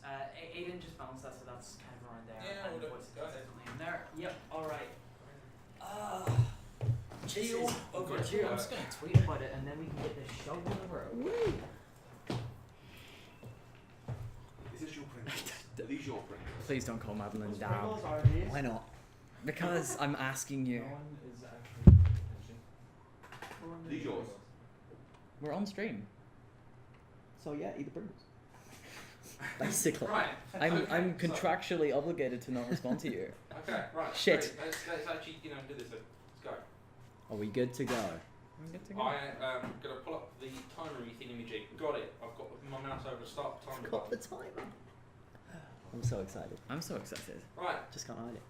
Aiden just balanced that, so that's kind of around there. Yeah, and we'll the do voice is it. Go ahead. consistently in there. Yep, alright. Overdue. I'm just going to tweet about it and then we can get this show on the road. Is this your Pringles? Are these your Pringles? Please don't call Madeline down. Pringles are these. Why not? Because I'm asking you. No one is actually attention. These yours? We're on stream. So yeah, eat the Pringles. Basically. Right. I'm contractually obligated to not respond to you. Okay, right. Shit. Great. Let's actually, do this. Let's go. Are we good to go? I'm good to go. I am going to pull up the timery thingamajig. Got it. I've got my mouse over to start the timer. Got the timer. I'm so excited. I'm so excited. Right. Just can't hide it.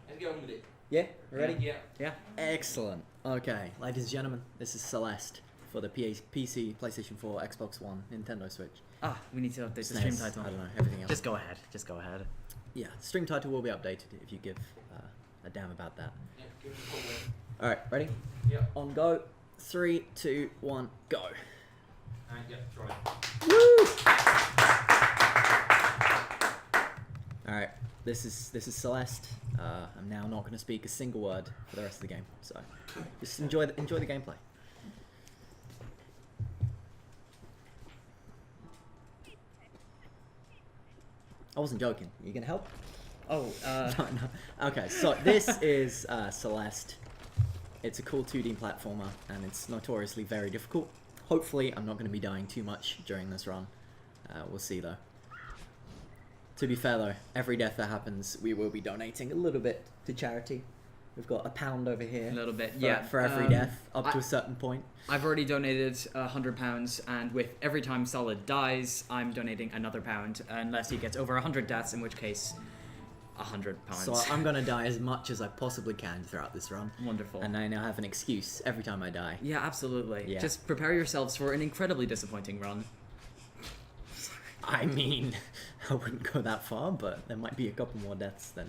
Let's get on with it. Yeah, ready? Yeah. Yeah. Excellent. Okay, ladies and gentlemen, this is Celeste for the PC, PlayStation 4, Xbox One, Nintendo Switch. Ah, we need to update the SNES, stream title. I don't know, everything else. Just go ahead. Just go ahead. Yeah, stream title will be updated if you give a damn about that. Yeah, give us a call then. Alright, ready? Yeah. On go. 3, 2, 1, go. And yeah, try. Woo! Alright, this is Celeste. I'm now not going to speak a single word for the rest of the game, so just enjoy the gameplay. I wasn't joking. You gonna help? Oh, No. Okay, so this is Celeste. It's a cool 2D platformer, and it's notoriously very difficult. Hopefully, I'm not going to be dying too much during this run. We'll see, though. To be fair, though, every death that happens, we will be donating a little bit to charity. We've got £1 over here. a little bit. For, Yeah. for every death, up to a certain point. I've already donated £100, and with every time Solid dies, I'm donating another £1, unless he gets over 100 deaths, in which case, £100. So I'm going to die as much as I possibly can throughout this run. Wonderful. And I now have an excuse every time I die. Yeah, absolutely. Yeah. Just prepare yourselves for an incredibly disappointing run. I mean, I wouldn't go that far, but there might be a couple more deaths than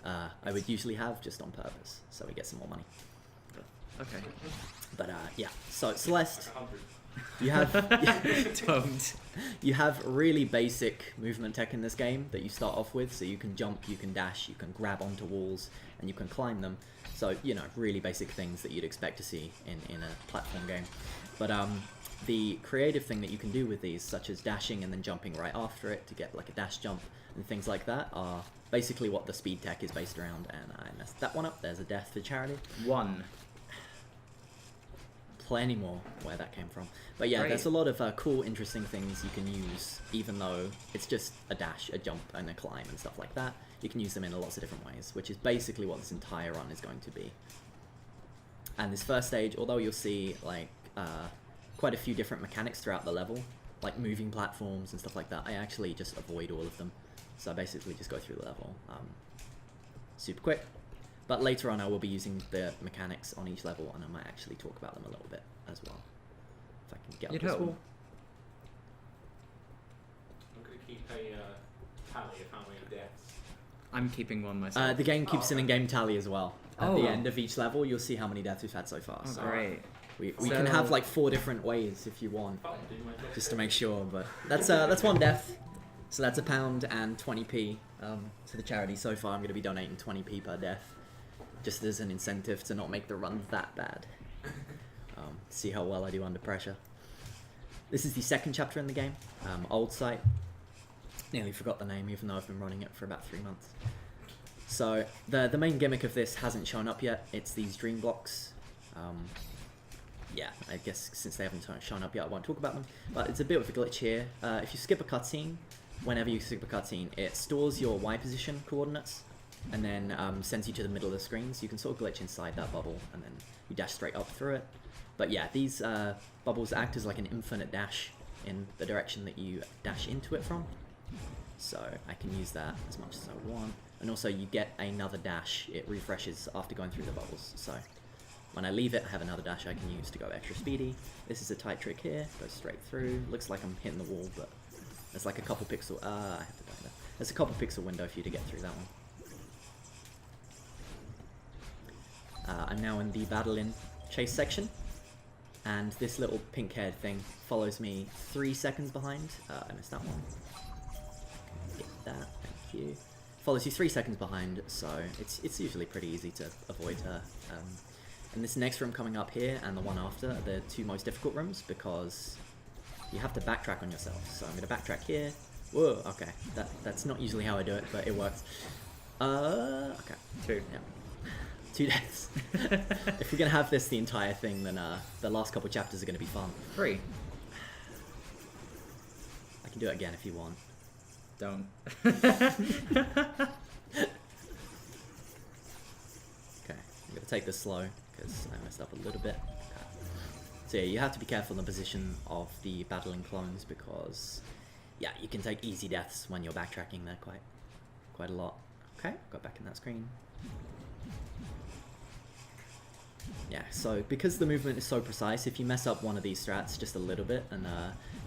I would usually have just on purpose, so we get some more money. Okay. But yeah, so Celeste, 100. you have Don't. you have really basic movement tech in this game that you start off with, so you can jump, you can dash, you can grab onto walls, and you can climb them. So, you know, really basic things that you'd expect to see in a platform game. But the creative thing that you can do with these, such as dashing and then jumping right after it to get like a dash jump and things like that, are basically what the speed tech is based around, and I messed that one up. There's a death for charity. One. Plenty more where that came from. But yeah, Great. there's a lot of cool, interesting things you can use, even though it's just a dash, a jump, and a climb and stuff like that. You can use them in lots of different ways, which is basically what this entire run is going to be. And this first stage, although you'll see like quite a few different mechanics throughout the level, like moving platforms and stuff like that, I actually just avoid all of them. So I basically just go through the level super quick. But later on I will be using the mechanics on each level, and I might actually talk about them a little bit as well. If I can get up this wall. I'm going to keep a tally of how many deaths. I'm keeping one myself. The game keeps an in-game tally as well. At Oh. the end of each level, you'll see how many deaths we've had so far. Oh, So great. we So- can have like 4 different ways if you want, Fine, do my job. just to make sure. But that's one death. So that's £1 and 20p to the charity. So far, I'm going to be donating 20p per death, just as an incentive to not make the run that bad. See how well I do under pressure. This is the second chapter in the game, Old Site. Nearly forgot the name, even though I've been running it for about 3 months. So the main gimmick of this hasn't shown up yet. It's these dream blocks. Yeah, I guess since they haven't shown up yet, I won't talk about them. But it's a bit of a glitch here. If you skip a cutscene, whenever you skip a cutscene, it stores your Y position coordinates and then sends you to the middle of the screen. So you can sort of glitch inside that bubble and then you dash straight up through it. But yeah, these bubbles act as like an infinite dash in the direction that you dash into it from. So I can use that as much as I want. And also you get another dash. It refreshes after going through the bubbles. So when I leave it, I have another dash I can use to go extra speedy. This is a tight trick here. Goes straight through. Looks like I'm hitting the wall, but there's like a couple pixel... I have to die there. There's a couple pixel window for you to get through that one. I'm now in the battle in chase section. And this little pink haired thing follows me 3 seconds behind. I missed that one. you. Follows you 3 seconds behind, so it's usually pretty easy to avoid her. And this next room coming up here and the one after are the 2 most difficult rooms because you have to backtrack on yourself. So I'm going to backtrack here. Whoa, okay. That's not usually how I do it, but it works. Okay. 2. Yeah. 2 deaths. If we're going to have this the entire thing, then the last couple chapters are going to be fun. 3. I can do it again if you want. Don't. Okay, I'm going to take this slow because I messed up a little bit. Okay. So yeah, you have to be careful in the position of the battling clones because, yeah, you can take easy deaths when you're backtracking there quite a lot. Okay, got back in that screen. Yeah, so because the movement is so precise, if you mess up one of these strats just a little bit and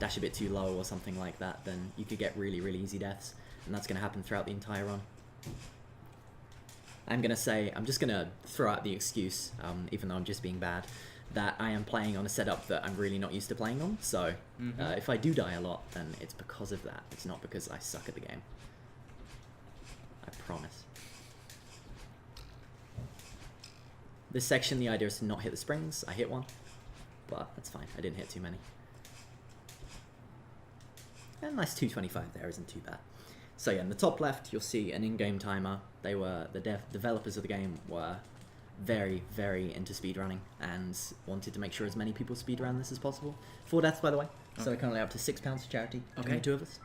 dash a bit too low or something like that, then you could get really, really easy deaths, and that's going to happen throughout the entire run. I'm just going to throw out the excuse, even though I'm just being bad, that I am playing on a setup that I'm really not used to playing on, so if I do die a lot, then it's because of that. It's not because I suck at the game. I promise. This section, the idea is to not hit the springs. I hit one, but that's fine. I didn't hit too many. And nice 225 there, isn't too bad. So yeah, in the top left, you'll see an in-game timer. The developers of the game were very, very into speedrunning and wanted to make sure as many people speedrun this as possible. 4 deaths, by the way. Okay. So we're currently up to £6 for charity. Okay. The 2 of us.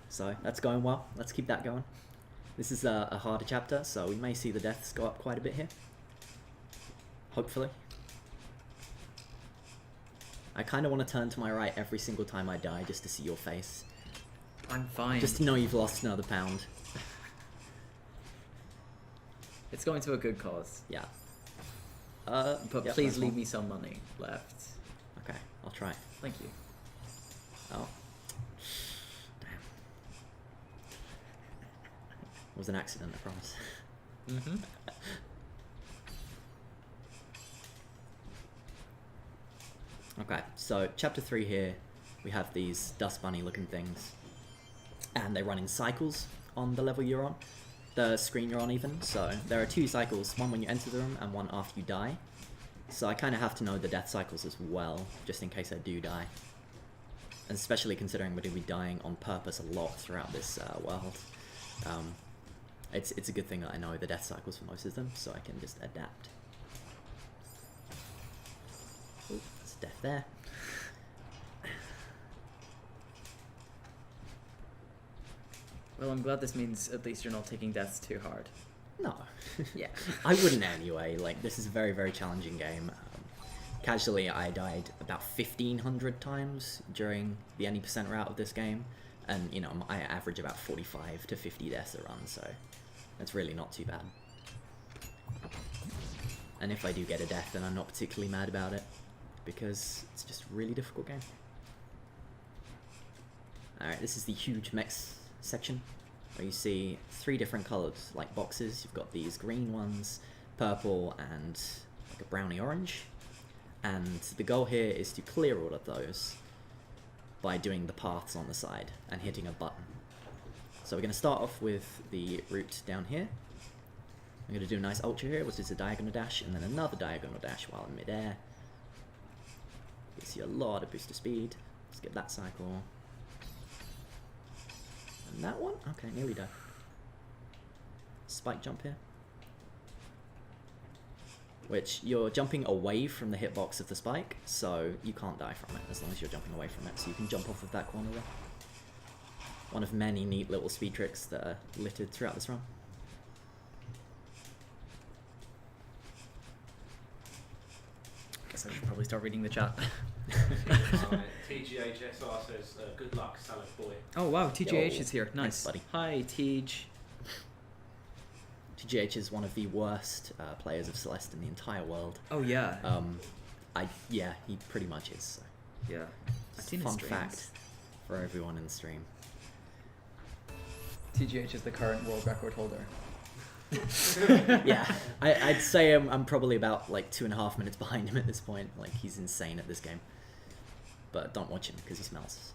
So that's going well. Let's keep that going. This is a harder chapter, so we may see the deaths go up quite a bit here. Hopefully. I kind of want to turn to my right every single time I die just to see your face. I'm fine. Just to know you've lost another £1. It's going to a good cause. Yeah. But yep, please leave me some money left. Okay, I'll try. Thank you. Oh. Damn. It was an accident, I promise. Mm-hmm. Okay, so chapter 3 here, we have these dust bunny looking things, and they run in cycles on the level you're on, the screen you're on even, so there are 2 cycles, one when you enter the room and one after you die, so I kind of have to know the death cycles as well, just in case I do die, and especially considering we're going to be dying on purpose a lot throughout this world. It's a good thing that I know the death cycles for most of them, so I can just adapt. Ooh, there's a death there. Well, I'm glad this means at least you're not taking deaths too hard. No. Yeah. I wouldn't anyway. Like, this is a very, very challenging game. Casually, I died about 1,500 times during the any percent route of this game. And, you know, I average about 45 to 50 deaths a run, so that's really not too bad. And if I do get a death, then I'm not particularly mad about it, because it's just a really difficult game. Alright, this is the huge mechs section, where you see 3 different colours, like boxes. You've got these green ones, purple, and like a browny orange. And the goal here is to clear all of those by doing the paths on the side and hitting a button. So we're going to start off with the route down here. I'm going to do a nice ultra here, which is a diagonal dash, and then another diagonal dash while in midair. Gives you a lot of boost of speed. Let's get that cycle. And that one? Okay, nearly done. Spike jump here. Which, you're jumping away from the hitbox of the spike, so you can't die from it as long as you're jumping away from it, so you can jump off of that corner there. One of many neat little speed tricks that are littered throughout this run. Guess I should probably start reading the chat. TGHSR says, good luck, salad boy. Oh wow, TGH Yo, is here. Nice. thanks, buddy. Hi, TG. TGH is one of the worst players of Celeste in the entire world. Oh yeah. Yeah, he pretty much is. So. Yeah. I've Just seen a his fun streams. fact for everyone in the stream. TGH is the current world record holder. Yeah, I'd say I'm probably about like 2.5 minutes behind him at this point. Like, he's insane at this game. But don't watch him because he smells.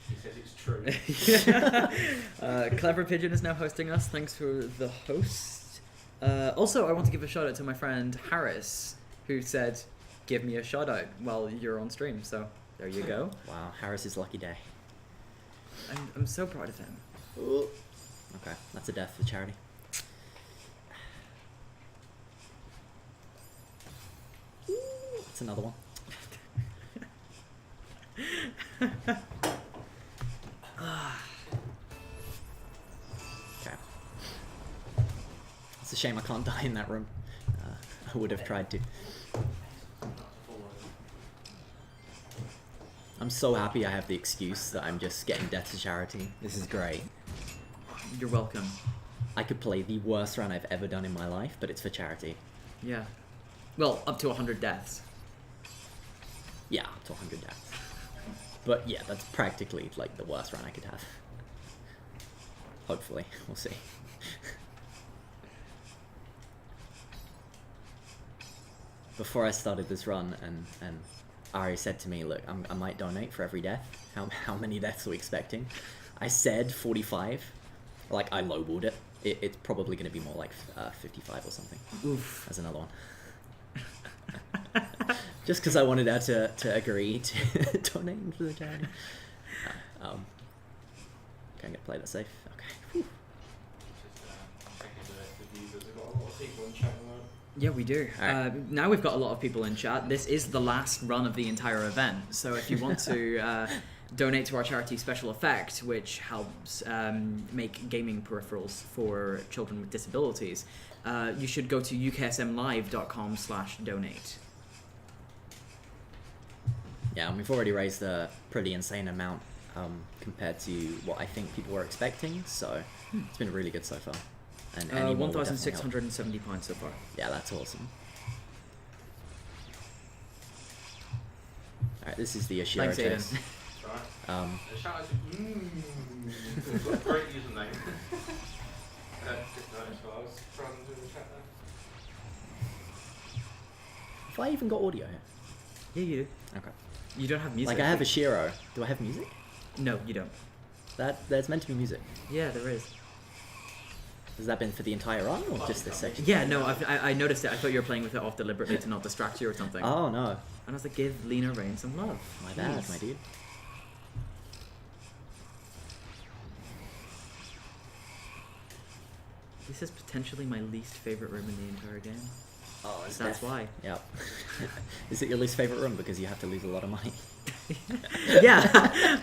He says it's true. Clever Pigeon is now hosting us. Thanks for the host. Also, I want to give a shout out to my friend Harris, who said, "Give me a shout out while you're on stream." So there you go. Wow, Harris's lucky day. I'm so proud of him. Ooh. Okay, that's a death for charity. That's another one. Okay. It's a shame I can't die in that room. I would have tried to. I'm so happy I have the excuse that I'm just getting death to charity. This is great. You're welcome. I could play the worst run I've ever done in my life, but it's for charity. Yeah. Well, up to 100 deaths. Yeah, up to 100 deaths. But yeah, that's practically like the worst run I could have. Hopefully, we'll see. Before I started this run, and Ari said to me, "Look, I might donate for every death. How many deaths are we expecting?" I said 45. Like, I lowballed it. It's probably going to be more like 55 or something. Oof. As another one. Just because I wanted her to agree to donating for the charity. Okay, I'm going to play that safe. Okay. Whew. We've got a lot of people in chat at the moment. Yeah, we do. Alright. Now we've got a lot of people in chat. This is the last run of the entire event, so if you want to donate to our charity Special Effect, which helps make gaming peripherals for children with disabilities, you should go to uksmlive.com/donate. Yeah, and we've already raised a pretty insane amount compared to what I think people were expecting, so it's been really good so far. And any more will definitely help. £1,670 so far. Yeah, that's awesome. Alright, this is the Ashiro Thanks, Aiden. test. Right. The shout out to great username. Just noticed while I was trying to do the chat there. Have I even got audio here? Yeah, you do. Okay. You don't have music. Like, I have Ashiro. Do I have music? No, you don't. There's meant to be music. Yeah, there is. Has that been for the entire run or just this section? Yeah, no, I noticed it. I thought you were playing with it off deliberately to not distract you or something. Oh, no. And I was like, give Lena Rain some love. My bad, Jeez. my dude. This is potentially my least favorite room in the entire game. Oh, So that's why. Yep. Is it your least favorite room because you have to lose a lot of money? Yeah.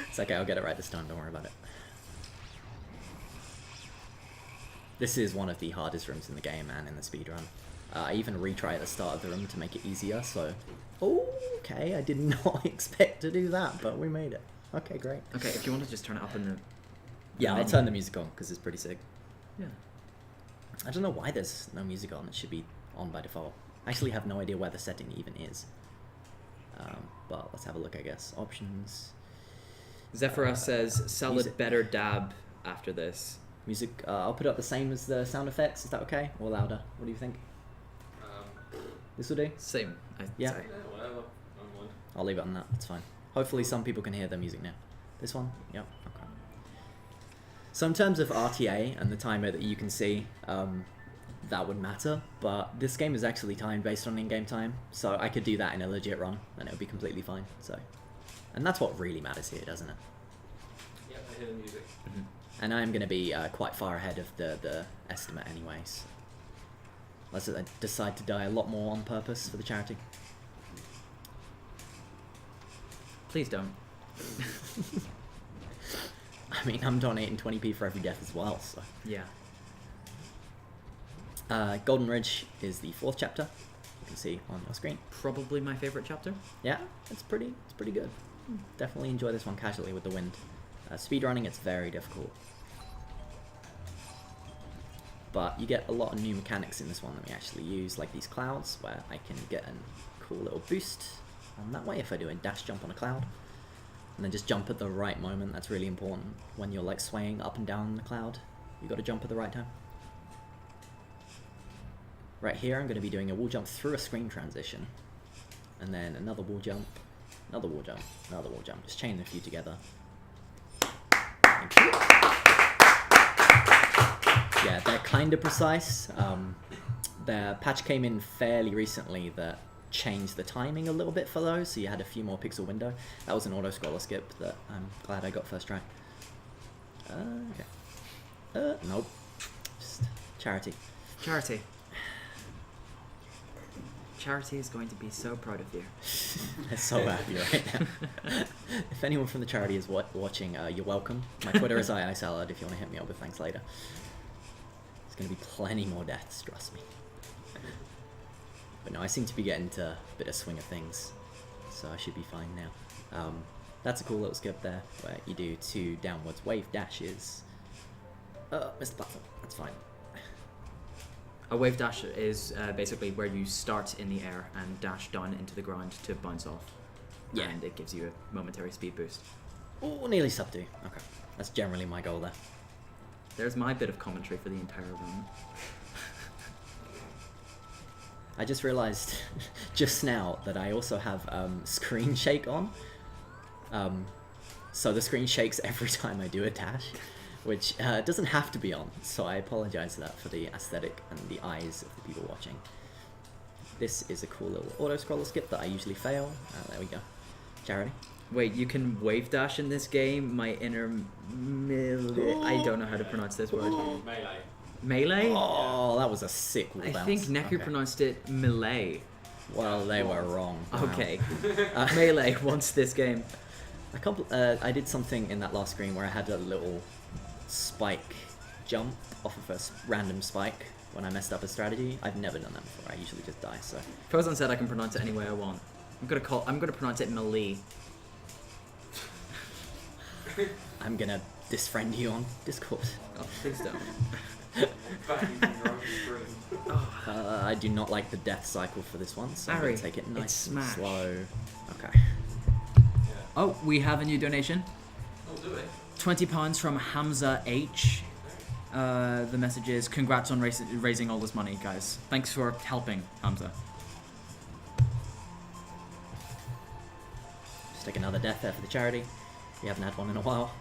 It's okay, I'll get it right this time, don't worry about it. This is one of the hardest rooms in the game and in the speedrun. I even retry at the start of the room to make it easier, so... Okay, I did not expect to do that, but we made it. Okay, great. Okay, if you want to just turn it up in the... Yeah, I'll menu. turn the music on, because it's pretty sick. Yeah. I don't know why there's no music on, it should be on by default. I actually have no idea where the setting even is. But let's have a look, I guess. Options... Zephyrus says, salad music. better dab after this. Music, I'll put up the same as the sound effects, is that okay? Or louder? What do you think? This will do? Same. Yeah. Sorry. Yeah, whatever. I don't mind. I'll leave it on that, that's fine. Hopefully some people can hear the music now. This one? Yep, okay. So in terms of RTA and the timer that you can see, that would matter, but this game is actually timed based on in-game time, so I could do that in a legit run, and it would be completely fine, so... And that's what really matters here, doesn't it? Yeah, I hear the music. And I'm going to be quite far ahead of the estimate anyways. Unless I decide to die a lot more on purpose for the charity. Please don't. I mean, I'm donating 20p for every death as well, so... Yeah. Golden Ridge is the 4th chapter. You can see on your screen. Probably my favorite chapter. Yeah, it's pretty good. Definitely enjoy this one casually with the wind. Speedrunning, it's very difficult. But you get a lot of new mechanics in this one that we actually use, like these clouds, where I can get a cool little boost on that way if I do a dash jump on a cloud. And then just jump at the right moment, that's really important. When you're like swaying up and down the cloud, you got to jump at the right time. Right here I'm going to be doing a wall jump through a screen transition. And then another wall jump Another wall jump. Another wall jump. Just chain a few together. Thank you. Yeah, they're kind of precise. Their patch came in fairly recently that changed the timing a little bit for those, so you had a few more pixel window. That was an auto-scroller skip that I'm glad I got first try. Okay. Nope. Just charity. Charity. Charity is going to be so proud of you. I'm so happy right now. If anyone from the charity is watching, you're welcome. My Twitter is iiSalad if you want to hit me up with thanks later. There's going to be plenty more deaths, trust me. But no, I seem to be getting to a bit of swing of things, so I should be fine now. That's a cool little skip there, where you do 2 downwards wave dashes. Missed the platform, that's fine. A wave dash is basically where you start in the air and dash down into the ground to bounce off. Yeah. And it gives you a momentary speed boost. Oh, nearly sub 2. Okay, that's generally my goal there. There's my bit of commentary for the entire run. I just realized just now that I also have screen shake on. So the screen shakes every time I do a dash, which doesn't have to be on, so I apologize for that for the aesthetic and the eyes of the people watching. This is a cool little auto-scroller skip that I usually fail. There we go. Charity. Wait, you can wave dash in this game? My inner I don't know how to pronounce this word. Melee. Melee? Oh, that was a sick wall I bounce. think Neku pronounced it melee. Well, they were wrong. Wow. Okay. Melee wants this game. I did something in that last screen where I had a little spike jump off of a random spike when I messed up a strategy. I've never done that before. I usually just die. So Fozon said I can pronounce it any way I want. I'm gonna pronounce it melee. I'm gonna disfriend you on Discord. Oh, please don't. I do not like the death cycle for this one, so I'm Harry, gonna take it nice it's and smash. slow. Okay. Oh, we have a new donation. Oh, do it. £20 from Hamza H. The message is, congrats on raising all this money, guys. Thanks for helping, Hamza. Just take another death there for the charity. We haven't had one in a while.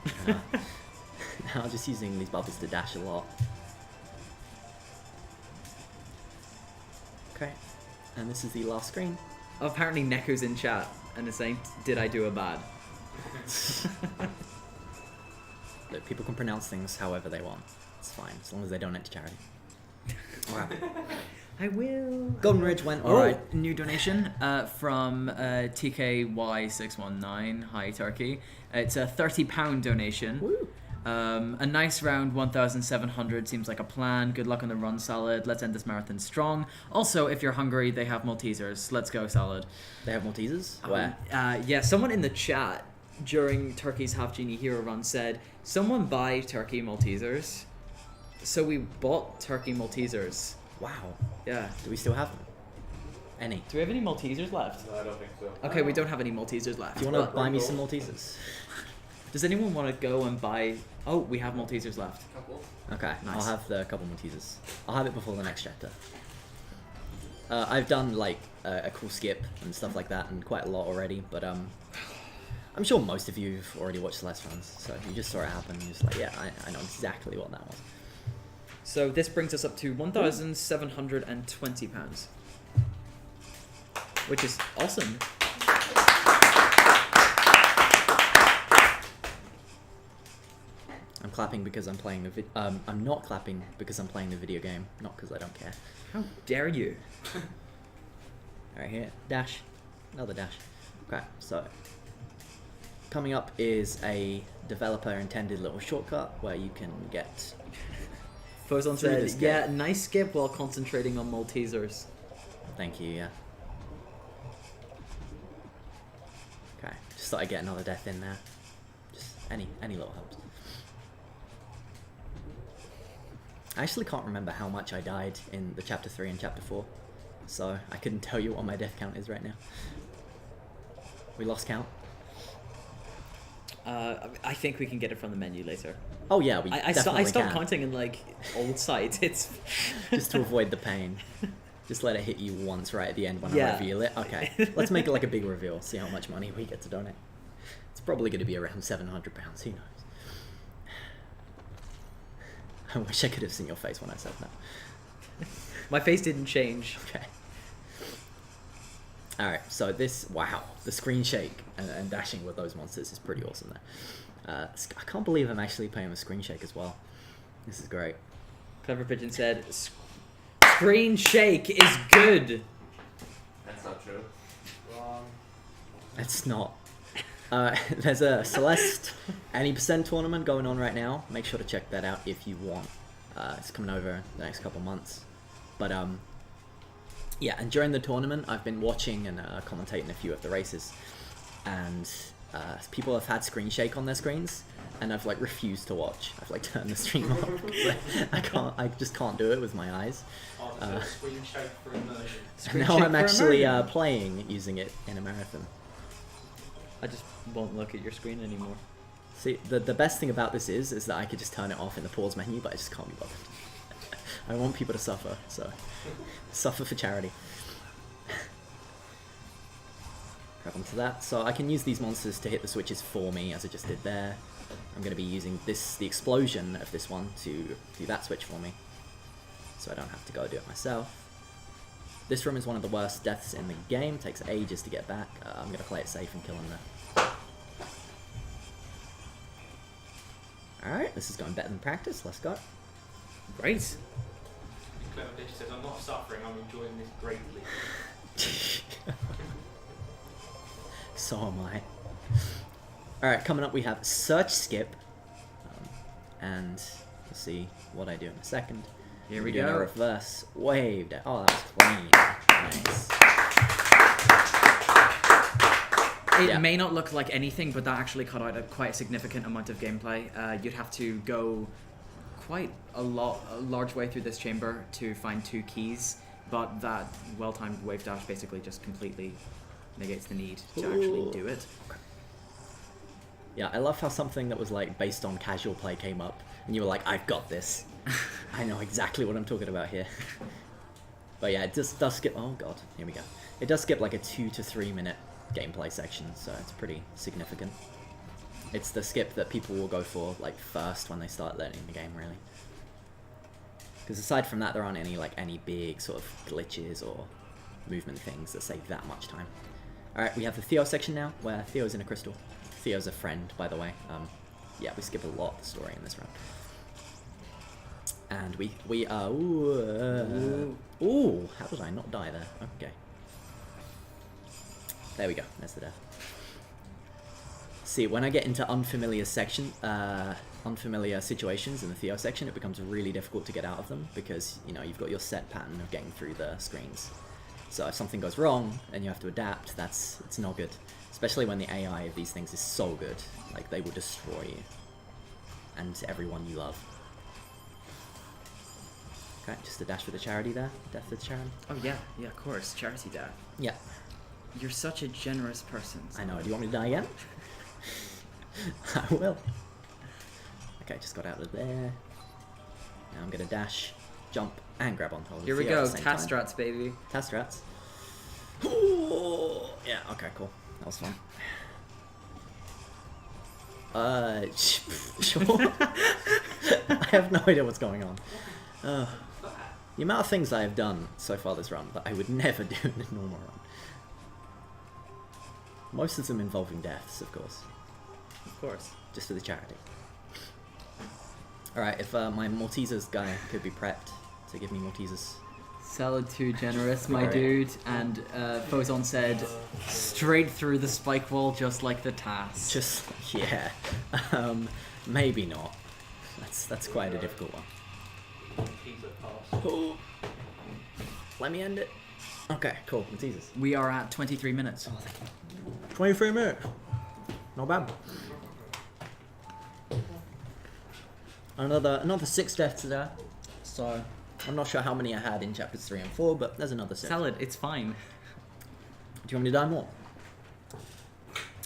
Now just using these bubbles to dash a lot. Okay. And this is the last screen. Apparently Neku's in chat and is saying, did I do a bad? Look, people can pronounce things however they want. It's fine, as long as they donate to charity. Alright. I will. Golden Ridge went Oh, alright. new donation from TKY619. Hi, Turkey. It's a £30 donation. Woo. A nice round 1,700 seems like a plan. Good luck on the run, Salad. Let's end this marathon strong. Also, if you're hungry, they have Maltesers. Let's go, Salad. They have Maltesers? Where? Yeah, someone in the chat during Turkey's Half Genie Hero run said, someone buy Turkey Maltesers. So we bought Turkey Maltesers. Wow. Yeah. Do we still have them? Any? Do we have any Maltesers left? No, I don't think so. Okay, we don't have any Maltesers left. Do you want to But buy me some Maltesers? does anyone want to go and buy... Oh, we have Maltesers left. Couple. Okay, Nice. I'll have the couple Maltesers. I'll have it before the next chapter. I've done like a cool skip and stuff like that, and quite a lot already. But I'm sure most of you have already watched Celeste runs, so if you just saw it happen, you're just like, yeah, I know exactly what that was. So this brings us up to £1,720, which is awesome. I'm clapping because I'm playing the I'm not clapping because I'm playing the video game, not because I don't care. How dare you? Alright, here, dash, another dash. Okay, so coming up is a developer-intended little shortcut where you can get. Fozon Through said, this yeah, game. nice skip while concentrating on Maltesers. Thank you, yeah. Okay, just thought I'd get another death in there. Just any little helps. I actually can't remember how much I died in the chapter 3 and chapter 4, so I couldn't tell you what my death count is right now. We lost count? I think we can get it from the menu later. Oh yeah, we I definitely stopped can. counting in like old sites. It's Just to avoid the pain. Just let it hit you once right at the end when I Yeah. reveal it. Okay, let's make it like a big reveal. See how much money we get to donate. It's probably going to be around £700. Who knows? I wish I could have seen your face when I said that. My face didn't change. Okay. Alright, so this, wow, the screen shake and dashing with those monsters is pretty awesome there. I can't believe I'm actually playing with screen shake as well. This is great. Clever Pigeon said, "Screen shake is good." That's not true. Wrong. It's not. There's a Celeste any percent tournament going on right now. Make sure to check that out if you want. It's coming over the next couple months. But yeah, and during the tournament, I've been watching and commentating a few of the races, and people have had screen shake on their screens, and I've like refused to watch. I've like turned the stream off. I just can't do it with my eyes. Oh, screen shake for immersion. And now I'm actually playing using it in a marathon. I just won't look at your screen anymore. See, the best thing about this is that I could just turn it off in the pause menu, but I just can't be bothered. I want people to suffer, so suffer for charity. Grab onto that. So I can use these monsters to hit the switches for me, as I just did there. I'm going to be using the explosion of this one to do that switch for me, so I don't have to go do it myself. This room is one of the worst deaths in the game. Takes ages to get back. I'm going to play it safe and kill him there. Alright, this is going better than practice. Let's go. Great. Clever Bitch says, I'm not suffering, I'm enjoying this greatly. So am I. Alright, coming up we have Search Skip. And we'll see what I do in a second. Here we do a go. reverse wave. Oh, that was clean. Nice. It Yeah. may not look like anything, but that actually cut out quite a significant amount of gameplay. You'd have to go quite a large way through this chamber to find 2 keys, but that well-timed wave dash basically just completely negates the need to actually do it. Yeah, I love how something that was like based on casual play came up, and you were like, I've got this. I know exactly what I'm talking about here. But yeah, it just does skip. Oh god, here we go. It does skip like a 2 to 3 minute gameplay section, so it's pretty significant. It's the skip that people will go for like first when they start learning the game, really. Because aside from that, there aren't any big sort of glitches or movement things that save that much time. Alright, we have the Theo section now, where Theo's in a crystal. Theo's a friend, by the way. Yeah, we skip a lot of the story in this round. And we are... Ooh, how did I not die there? Okay. There we go, there's the death. See, when I get into unfamiliar situations in the Theo section, it becomes really difficult to get out of them, because, you know, you've got your set pattern of getting through the screens. So if something goes wrong and you have to adapt, it's not good. Especially when the AI of these things is so good. Like, they will destroy you. And everyone you love. Okay, just a dash for the charity there. Death for the charity. Oh yeah, of course, charity death. Yeah. You're such a generous person. I know, do you want me to die again? I will. Okay, just got out of there. Now I'm gonna dash, jump, and grab onto Here we go, tat strats, baby. Tat strats. Ooh, yeah, okay, cool. That was fun. Sure. I have no idea what's going on. The amount of things I have done so far this run that I would never do in a normal run. Most of them involving deaths, of course. Of course. Just for the charity. Alright, if my Maltesers guy could be prepped to give me Maltesers. Salad too generous, my Alright. dude. And Fozon said, straight through the spike wall, just like the task. Just, yeah. Maybe not. That's quite a difficult one. Keys at pass. Oh. Let me end it. Okay, cool. Maltesers. We are at 23 minutes. 23 minutes. Not bad. Another 6 deaths there. So I'm not sure how many I had in chapters 3 and 4, but there's another 6. Salad, it's fine. Do you want me to die more?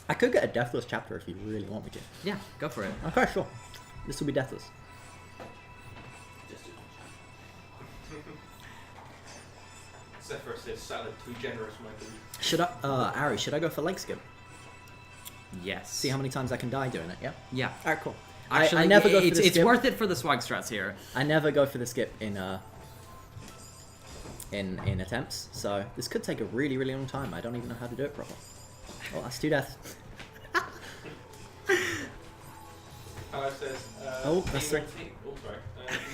I could get a deathless chapter if you really want me to. Yeah, go for it. Okay, sure. This will be deathless. Just do Zephyr says salad too generous, my dude. Should I, Ari, should I go for leg skip? Yes. See how many times I can die doing it, yeah? Yeah. Alright, cool. Actually, I never go for it's the skip. worth it for the swag strats here. I never go for the skip in attempts, so this could take a really, really long time. I don't even know how to do it properly. Oh, that's 2 deaths. Hello says, Oh, that's the right.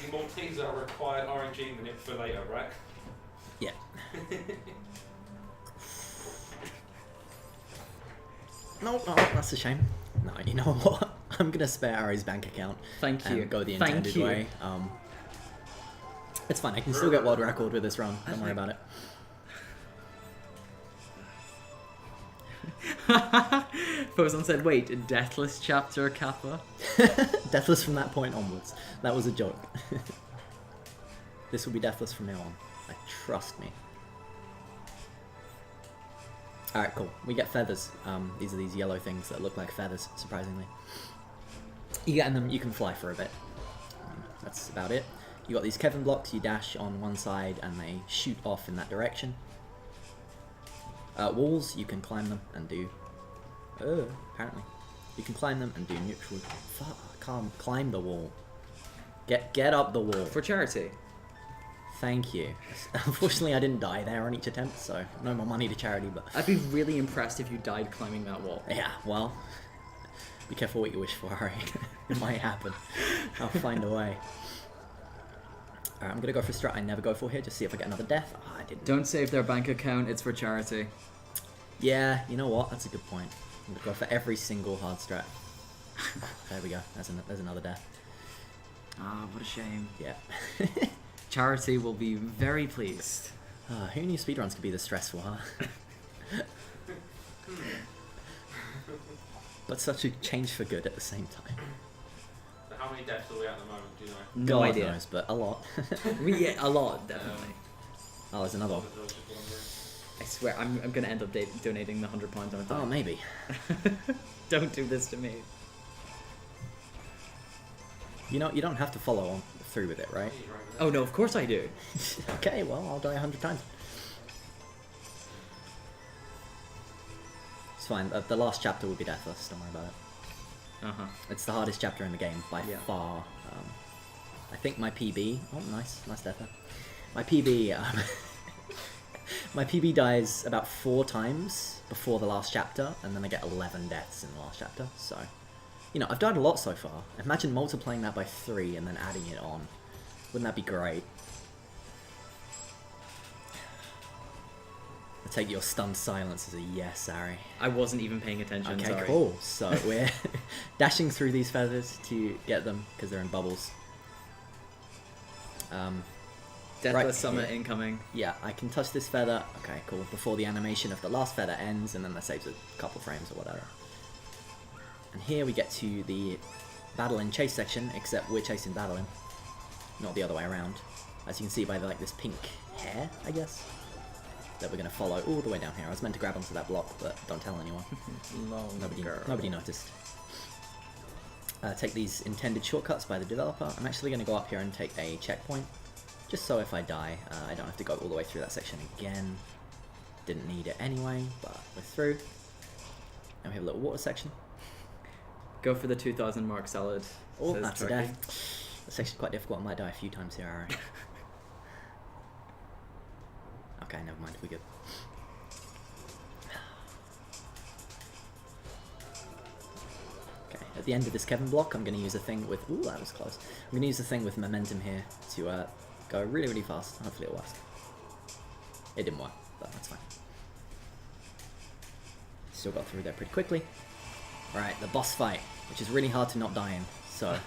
The Maltese are required RNG minute for later, right? Yeah. No, that's a shame. No, you know what? I'm gonna spare Ari's bank account. Thank you. And go the Thank intended you. way. It's fine. I can still get world record with this run. Don't worry about it. Fozon said, wait, Deathless chapter Kappa? Deathless from that point onwards. That was a joke. This will be deathless from now on. Trust me. Alright, cool. We get feathers. These are these yellow things that look like feathers, surprisingly. You get them, you can fly for a bit. That's about it. You got these Kevin blocks, you dash on one side and they shoot off in that direction. Walls, you can climb them and do... apparently. You can climb them and do neutral... Fuck, I can't climb the wall. Get up the wall. For charity. Thank you. Unfortunately, I didn't die there on each attempt, so no more money to charity, but... I'd be really impressed if you died climbing that wall. Yeah, well... Be careful what you wish for, Harry. It might happen. I'll find a way. Alright, I'm gonna go for a strat I never go for here, just see if I get another death. Oh, I didn't. Don't save their bank account, it's for charity. Yeah, you know what? That's a good point. I'm gonna go for every single hard strat. There we go. There's another death. Ah, what a shame. Yeah. Charity will be very pleased. Who knew speedruns could be this stressful, huh? But such a change for good at the same time. So how many deaths are we at the moment, do you know? No God idea. knows, but a lot. We get a lot, definitely. Oh, there's another one. I was just wondering. I swear, I'm gonna end up donating the £100 on a Oh, time. maybe. Don't do this to me. You know, you don't have to follow on through with it, right? Oh no, of course I do. Okay, well, I'll die 100 times. It's fine. The last chapter will be deathless. Don't worry about it. Uh-huh. It's the hardest chapter in the game by Yeah. far. I think my PB. Oh, nice death there. My PB. My PB dies about 4 times before the last chapter, and then I get 11 deaths in the last chapter. So, you know, I've died a lot so far. Imagine multiplying that by 3 and then adding it on. Wouldn't that be great? I take your stunned silence as a yes, Ari. I wasn't even paying attention, Okay, sorry. cool. So we're dashing through these feathers to get them because they're in bubbles. Deathless Right Summit here. incoming. Yeah, I can touch this feather. Okay, cool. Before the animation of the last feather ends, and then that saves a couple frames or whatever. And here we get to the battle and chase section, except we're chasing battling, not the other way around. As you can see by the, like this pink hair, I guess, that we're gonna follow all the way down here. I was meant to grab onto that block, but don't tell anyone. Nobody noticed. Take these intended shortcuts by the developer. I'm actually going to go up here and take a checkpoint, just so if I die, I don't have to go all the way through that section again. Didn't need it anyway, but we're through. And we have a little water section. Go for the 2000 mark salad. Oh, says that's a Turkey. death. That's actually quite difficult. I might die a few times here, alright. Okay, never mind. We're good. Okay, at the end of this Kevin block, I'm going to use a thing with... Ooh, that was close. I'm going to use a thing with momentum here to go really, really fast. Hopefully it works. It didn't work, but that's fine. Still got through there pretty quickly. Alright, the boss fight, which is really hard to not die in. So,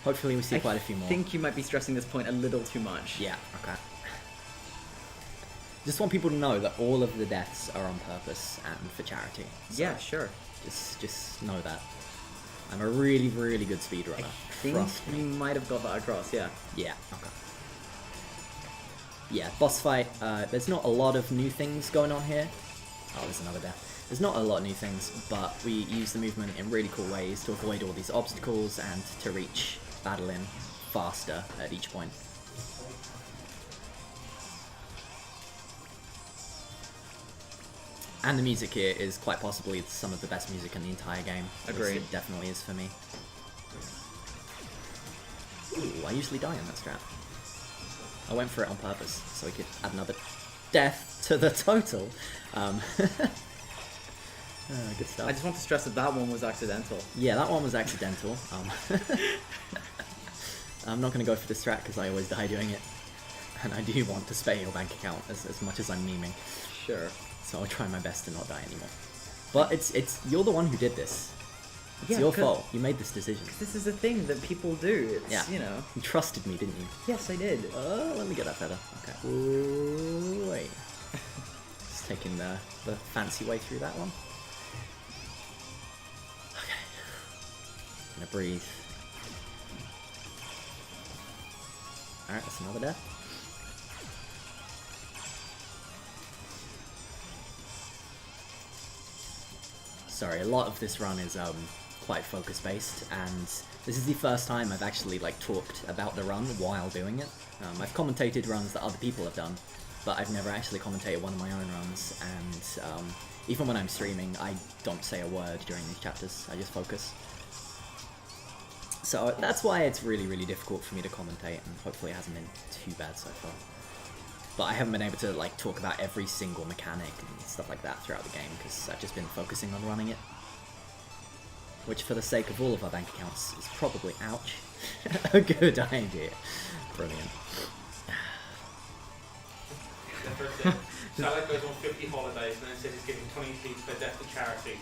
hopefully we see quite a few more. I think you might be stressing this point a little too much. Yeah, okay. Just want people to know that all of the deaths are on purpose and for charity. So Yeah, sure. just know that. I'm a really, really good speedrunner. I think Trust me. you might have got that across, yeah. Yeah, okay. Yeah, boss fight. There's not a lot of new things going on here. Oh, there's another death. There's not a lot of new things, but we use the movement in really cool ways to avoid all these obstacles and to reach battle in faster at each point. And the music here is quite possibly some of the best music in the entire game. Agreed. It definitely is for me. Ooh, I usually die in that strat. I went for it on purpose, so we could add another death to the total. Good stuff. I just want to stress that that one was accidental. Yeah, that one was accidental. I'm not going to go for the strat because I always die doing it. And I do want to spare your bank account as much as I'm memeing. Sure. So I'll try my best to not die anymore. But it's you're the one who did this. It's Yeah, your 'cause- fault. You made this decision. This is a thing that people do. It's, Yeah. you know. You trusted me, didn't you? Yes, I did. Let me get that feather. Okay. Ooh, wait. Just taking the fancy way through that one. Okay. Gonna breathe. Alright, that's another death. Sorry, a lot of this run is quite focus based, and this is the first time I've actually like talked about the run while doing it. I've commentated runs that other people have done, but I've never actually commentated one of my own runs, and even when I'm streaming, I don't say a word during these chapters, I just focus. So that's why it's really, really difficult for me to commentate, and hopefully it hasn't been too bad so far. But I haven't been able to like talk about every single mechanic and stuff like that throughout the game because I've just been focusing on running it. Which, for the sake of all of our bank accounts, is probably, ouch, a good idea. Brilliant. Salad goes on 50 holidays and then says he's giving 20p per death to charity.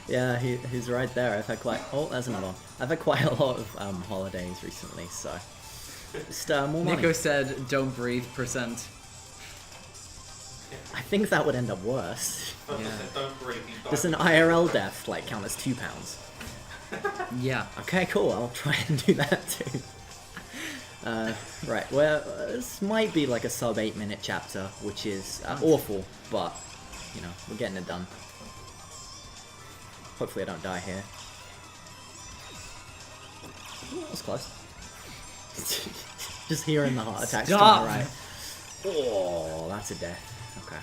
Yeah, he's right there. I've had quite... Oh, there's another one. I've had quite a lot of holidays recently, so... Just more money. Nico said, "Don't breathe." %. I think that would end up worse. Yeah. Don't breathe, you die. Does an IRL death like count as £2? Yeah. Okay, cool. I'll try and do that too. Right, well, this might be like a sub 8-minute chapter, which is awful, but you know, we're getting it done. Hopefully, I don't die here. Ooh, that was close. Just hearing the heart attacks to Stop. my right. Oh, that's a death. Okay.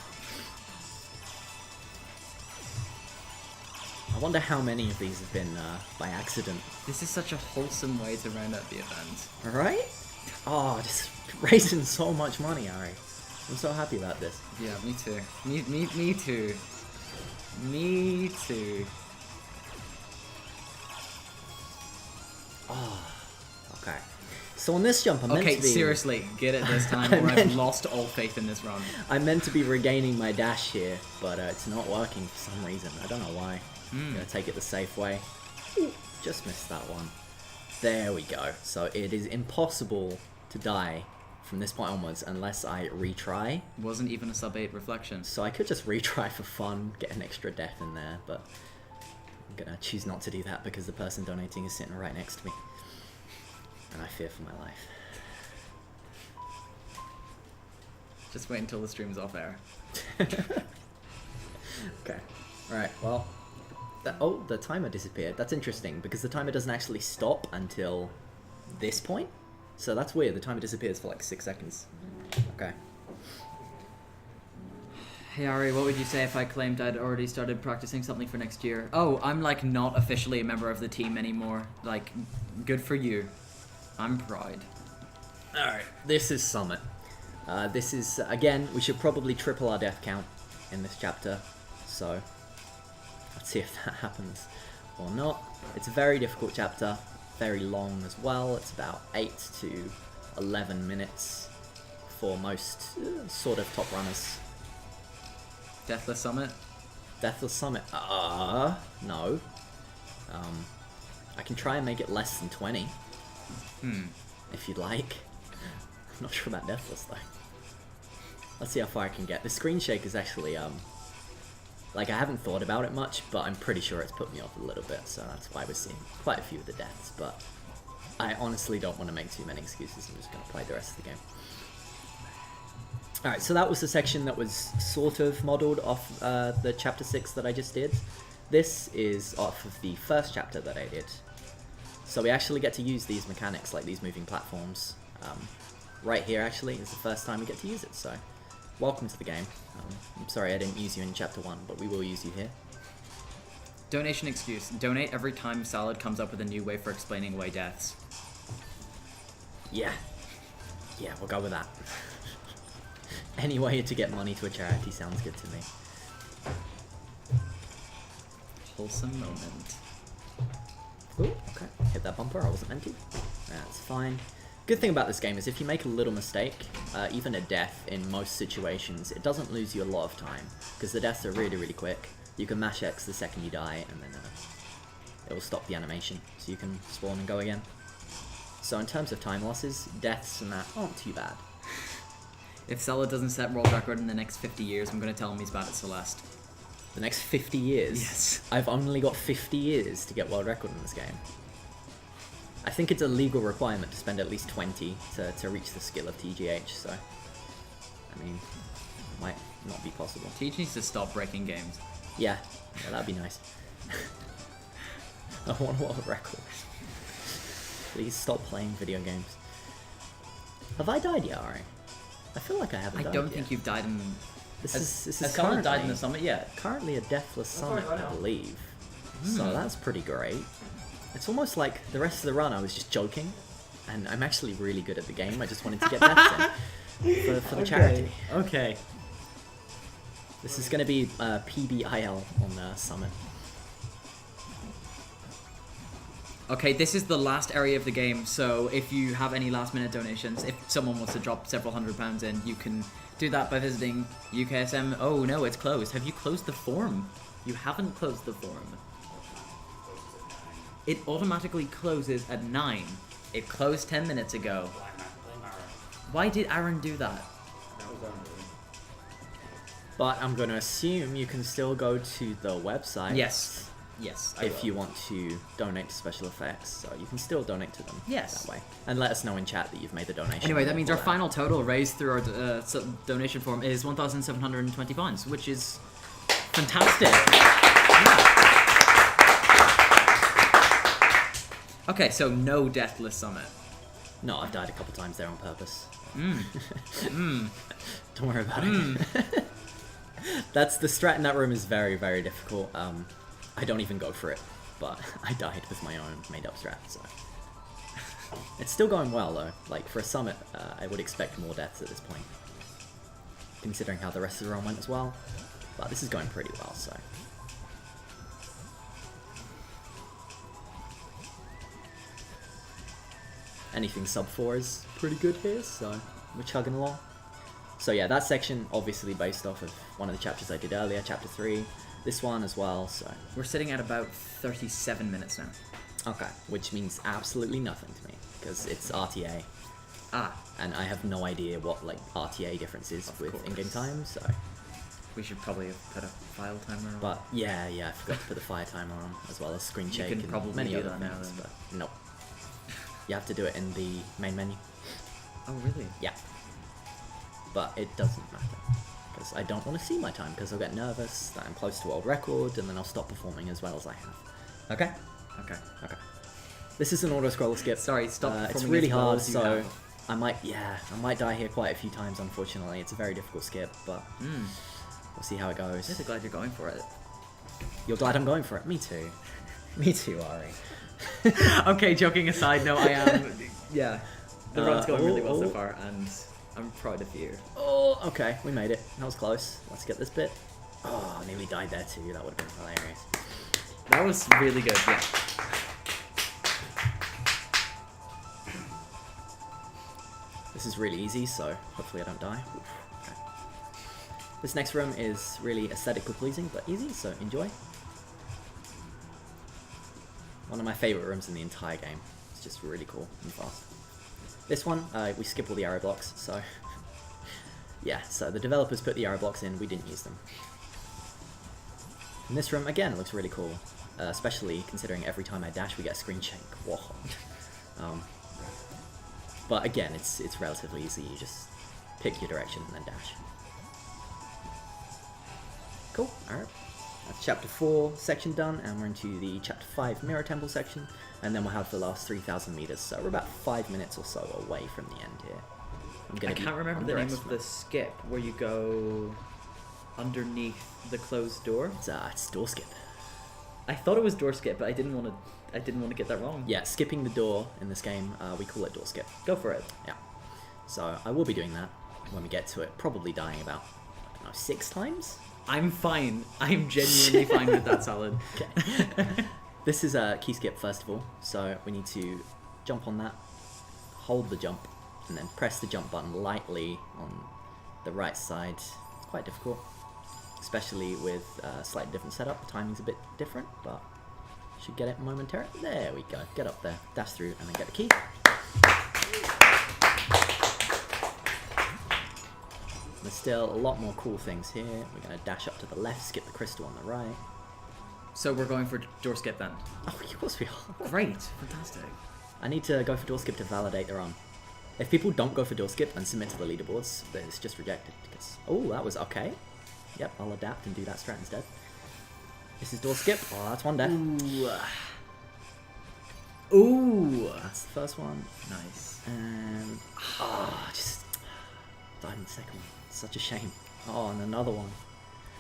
I wonder how many of these have been by accident. This is such a wholesome way to round out the event. Right? Oh, just raising so much money, Ari. I'm so happy about this. Yeah, me too. Me too. Me too. Oh, okay. So on this jump, I'm meant Okay, to be... seriously, get it this time, I or I've meant- lost all faith in this run. I'm meant to be regaining my dash here, but it's not working for some reason. I don't know why. I'm gonna take it the safe way. Ooh, just missed that one. There we go. So it is impossible to die from this point onwards unless I retry. Wasn't even a sub 8 reflection. So I could just retry for fun, get an extra death in there, but I'm gonna choose not to do that because the person donating is sitting right next to me. And I fear for my life. Just wait until the stream's off air. Okay. Alright, well... oh, the timer disappeared. That's interesting, because the timer doesn't actually stop until this point. So that's weird. The timer disappears for like 6 seconds. Okay. Hey Ari, what would you say if I claimed I'd already started practicing something for next year? Oh, I'm like not officially a member of the team anymore. Like, good for you. I'm proud. Alright, this is Summit. This is, again, we should probably triple our death count in this chapter. So, let's see if that happens or not. It's a very difficult chapter, very long as well. It's about 8 to 11 minutes for most sort of top runners. Deathless Summit? Deathless Summit? No. I can try and make it less than 20. If you'd like. I'm not sure about Deathless though. Let's see how far I can get. The screen shake is actually, like I haven't thought about it much, but I'm pretty sure it's put me off a little bit, so that's why we're seeing quite a few of the deaths, but I honestly don't want to make too many excuses. I'm just going to play the rest of the game. Alright, so that was the section that was sort of modelled off the chapter 6 that I just did. This is off of the first chapter that I did. So we actually get to use these mechanics, like these moving platforms. Right here actually is the first time we get to use it, so welcome to the game. I'm sorry I didn't use you in Chapter 1, but we will use you here. Donation excuse. Donate every time Salad comes up with a new way for explaining away deaths. Yeah. Yeah, we'll go with that. Any way to get money to a charity sounds good to me. Wholesome moment. Ooh, okay. Hit that bumper, I wasn't meant to. That's fine. Good thing about this game is if you make a little mistake, even a death in most situations, it doesn't lose you a lot of time, because the deaths are really, really quick. You can mash X the second you die, and then it will stop the animation, so you can spawn and go again. So in terms of time losses, deaths and that aren't too bad. If Salad doesn't set world record in the next 50 years, I'm going to tell him he's bad at Celeste. The next 50 years? Yes. I've only got 50 years to get world record in this game. I think it's a legal requirement to spend at least 20 to reach the skill of TGH, so... I mean, it might not be possible. Teach needs to stop breaking games. Yeah, that'd be nice. I want a world record. Please stop playing video games. Have I died yet, Ari? I feel like I haven't died I don't yet. think you've died in... This is Has currently, someone died in the summit yet? currently a deathless summit, far as I I know. believe. So that's pretty great. It's almost like the rest of the run I was just joking, and I'm actually really good at the game. I just wanted to get deaths in for the charity. Okay. This is going to be PBIL on the summit. Okay, this is the last area of the game, so if you have any last minute donations, if someone wants to drop several £100s in, you can do that by visiting UKSM. Oh no, it's closed. Have you closed the form? You haven't closed the form. It automatically closes at 9. It closed 10 minutes ago. Why did Aaron do that? But I'm going to assume you can still go to the website. Yes. Yes, I If will. you want to donate to special effects, so you can still donate to them Yes. that way. And let us know in chat that you've made the donation. Anyway, that means our Or- final total raised through our donation form is £1,720, which is fantastic. Yeah. Okay, so no Deathless Summit. No, I've died a couple times there on purpose. Mm. Don't worry about it. That's the strat in that room is very, very difficult. I don't even go for it, but I died with my own made-up strat, so... It's still going well, though. Like, for a summit, I would expect more deaths at this point, considering how the rest of the run went as well. But this is going pretty well, so... Anything sub 4 is pretty good here, so we're chugging along. So yeah, that section obviously based off of one of the chapters I did earlier, chapter 3. This one as well, so... We're sitting at about 37 minutes now. Okay, which means absolutely nothing to me, because it's RTA, Ah, and I have no idea what, like, RTA difference is Of with course. in-game time, so... we should probably have put a file timer on. But, yeah, I forgot to put the fire timer on, as well as screen You shake can and probably many do other that now, things, then. but nope. You have to do it in the main menu. Oh, really? Yeah. But it doesn't matter, because I don't want to see my time, because I'll get nervous that I'm close to world record, and then I'll stop performing as well as I have. Okay? Okay. Okay. This is an auto-scroller skip. Sorry, stop It's performing really as well hard, as you so have. I might die here quite a few times, unfortunately. It's a very difficult skip, but we'll see how it I'm goes. just glad you're going for it. You're glad I'm going for it? Me too. Me too, Ari. Okay, joking aside, no, I am. Yeah, the run's going really well so oh. far, and I'm proud of you. Oh, okay, we made it. That was close. Let's get this bit. Oh, I nearly died there too. That would have been hilarious. That was really good, yeah. This is really easy, so hopefully I don't die. Okay. This next room is really aesthetically pleasing, but easy, so enjoy. One of my favourite rooms in the entire game. It's just really cool and fast. This one, we skip all the arrow blocks, so... yeah, so the developers put the arrow blocks in, we didn't use them. And this room, again, looks really cool. Especially considering every time I dash we get a screen shake. Whoa. But again, it's relatively easy, you just pick your direction and then dash. Cool, alright. That's chapter 4 section done, and we're into the chapter 5 mirror temple section, and then we'll have the last 3,000 meters, so we're about 5 minutes or so away from the end here. I'm gonna I can't remember the name of the skip where you go underneath the closed door. It's door skip. I thought it was door skip, but I didn't want to get that wrong. Yeah, skipping the door in this game, we call it door skip. Go for it. Yeah. So I will be doing that when we get to it. Probably dying about, I don't know, 6 times. I'm fine. I'm genuinely fine with that salad. Okay. This is a key skip first of all, so we need to jump on that, hold the jump, and then press the jump button lightly on the right side. It's quite difficult, especially with a slightly different setup. The timing's a bit different, but should get it momentarily. There we go. Get up there, dash through, and then get the key. There's still a lot more cool things here. We're going to dash up to the left, skip the crystal on the right. So we're going for door skip then. Oh, of course we are. Great, fantastic. I need to go for door skip to validate their own. If people don't go for door skip and submit to the leaderboards, then it's just rejected. Because, oh, that was okay. Yep, I'll adapt and do that strat instead. This is door skip. Oh, that's one death. Ooh. That's the first one. Nice. And just died in the second one. Such a shame. Oh, and another one.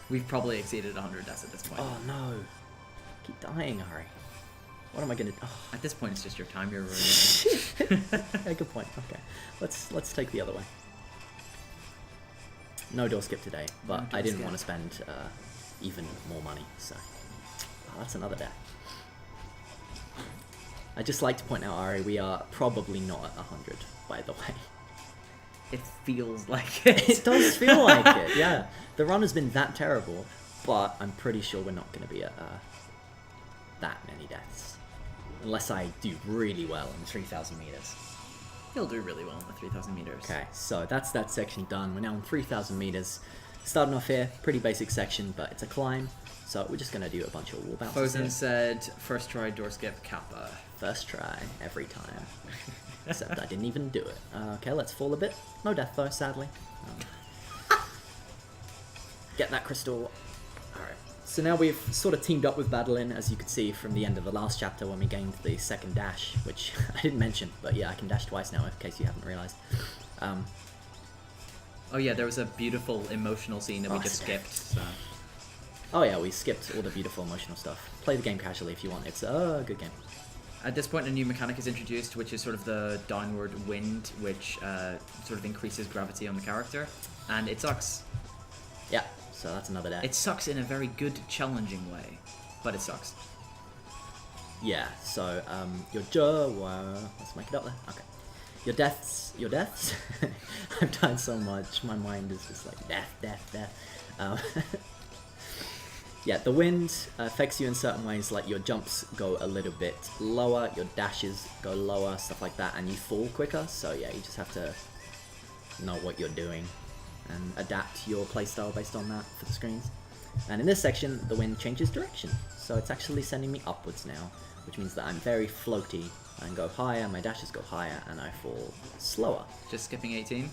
We've probably exceeded 100 deaths at this point. Oh no. Keep dying, hurry. What am I gonna do? Oh. At this point, it's just your time you're ruining. Yeah, good point. Okay. Let's take the other way. No door skip today, but I didn't want to spend even more money, so that's another death. I just like to point out, Ari, we are probably not at 100, by the way. It feels like it. It does feel like it, yeah. The run has been that terrible, but I'm pretty sure we're not going to be at that many deaths. Unless I do really well in 3,000 meters. You'll do really well in the 3,000 meters. Okay, so that's that section done. We're now on 3,000 meters. Starting off here, pretty basic section, but it's a climb. So we're just going to do a bunch of wall bounces. Fozen said, first try door skip Kappa. First try, every time. Except I didn't even do it. Okay, let's fall a bit. No death though, sadly. Get that crystal. Alright. So now we've sort of teamed up with Badalin, as you could see from the end of the last chapter when we gained the second dash, which I didn't mention, but yeah, I can dash twice now in case you haven't realised. Oh yeah, there was a beautiful emotional scene that we just skipped. So. Oh yeah, we skipped all the beautiful emotional stuff. Play the game casually if you want. It's a good game. At this point, a new mechanic is introduced, which is sort of the downward wind, which sort of increases gravity on the character, and it sucks. Yeah, so that's another death. It sucks in a very good, challenging way, but it sucks. Yeah, so let's make it up there. Okay. Your deaths. I've died so much, my mind is just like death. Yeah, the wind affects you in certain ways, like your jumps go a little bit lower, your dashes go lower, stuff like that, and you fall quicker, so yeah, you just have to know what you're doing and adapt your playstyle based on that for the screens. And in this section, the wind changes direction, so it's actually sending me upwards now, which means that I'm very floaty. I can go higher, my dashes go higher, and I fall slower. Just skipping 18?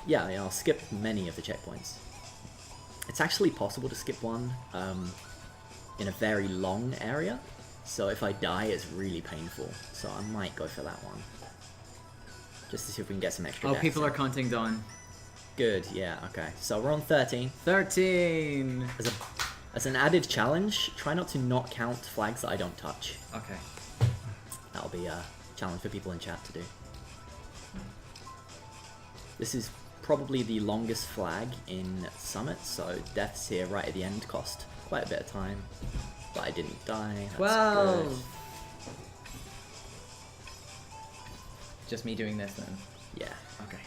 Yeah, I'll skip many of the checkpoints. It's actually possible to skip one in a very long area, so if I die it's really painful, so I might go for that one. Just to see if we can get some extra deaths people in. are counting down. Good, yeah, okay. So we're on 13. 13! As an added challenge, try not to not count flags that I don't touch. Okay. That'll be a challenge for people in chat to do. This is probably the longest flag in Summit, so deaths here right at the end cost quite a bit of time, but I didn't die. That's 12! good. Just me doing this then? Yeah. Okay.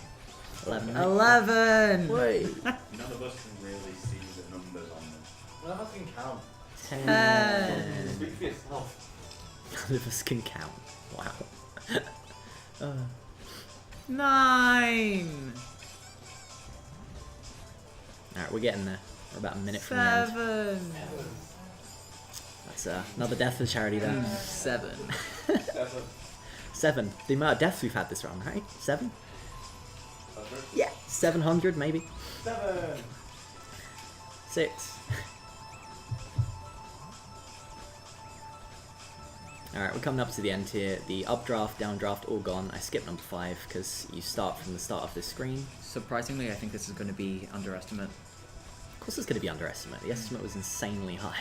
11. 11! Wait. None of us can really see the numbers on them. None of us can count. 10. Speak for yourself. None of us can count. Wow. 9! Alright, we're getting there. We're about a minute from the end. 7! That's another death for the charity there. 7. 7. The amount of deaths we've had this run, right? 7? Yeah, 700 maybe. 6. Alright, we're coming up to the end here. The updraft, downdraft, all gone. I skipped number 5 because you start from the start of this screen. Surprisingly, I think this is going to be underestimate. Of course it's going to be underestimate. The estimate was insanely high.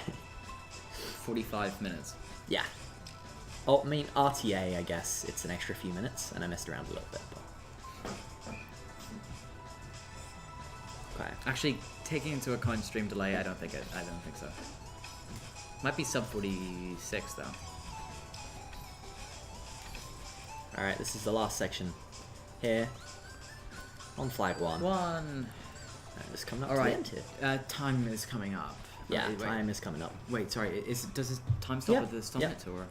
45 minutes. Yeah. Oh, I mean, RTA, I guess. It's an extra few minutes, and I messed around a little bit. But... Okay. Actually, taking into account stream delay, I don't think so. Might be sub 46 though. Alright, this is the last section. Here. On flag 1. One. Just coming up to the end here. Time is coming up. Yeah, Wait, time is coming up. Wait, sorry. Does this time stop Yeah, at the stop yeah. it or?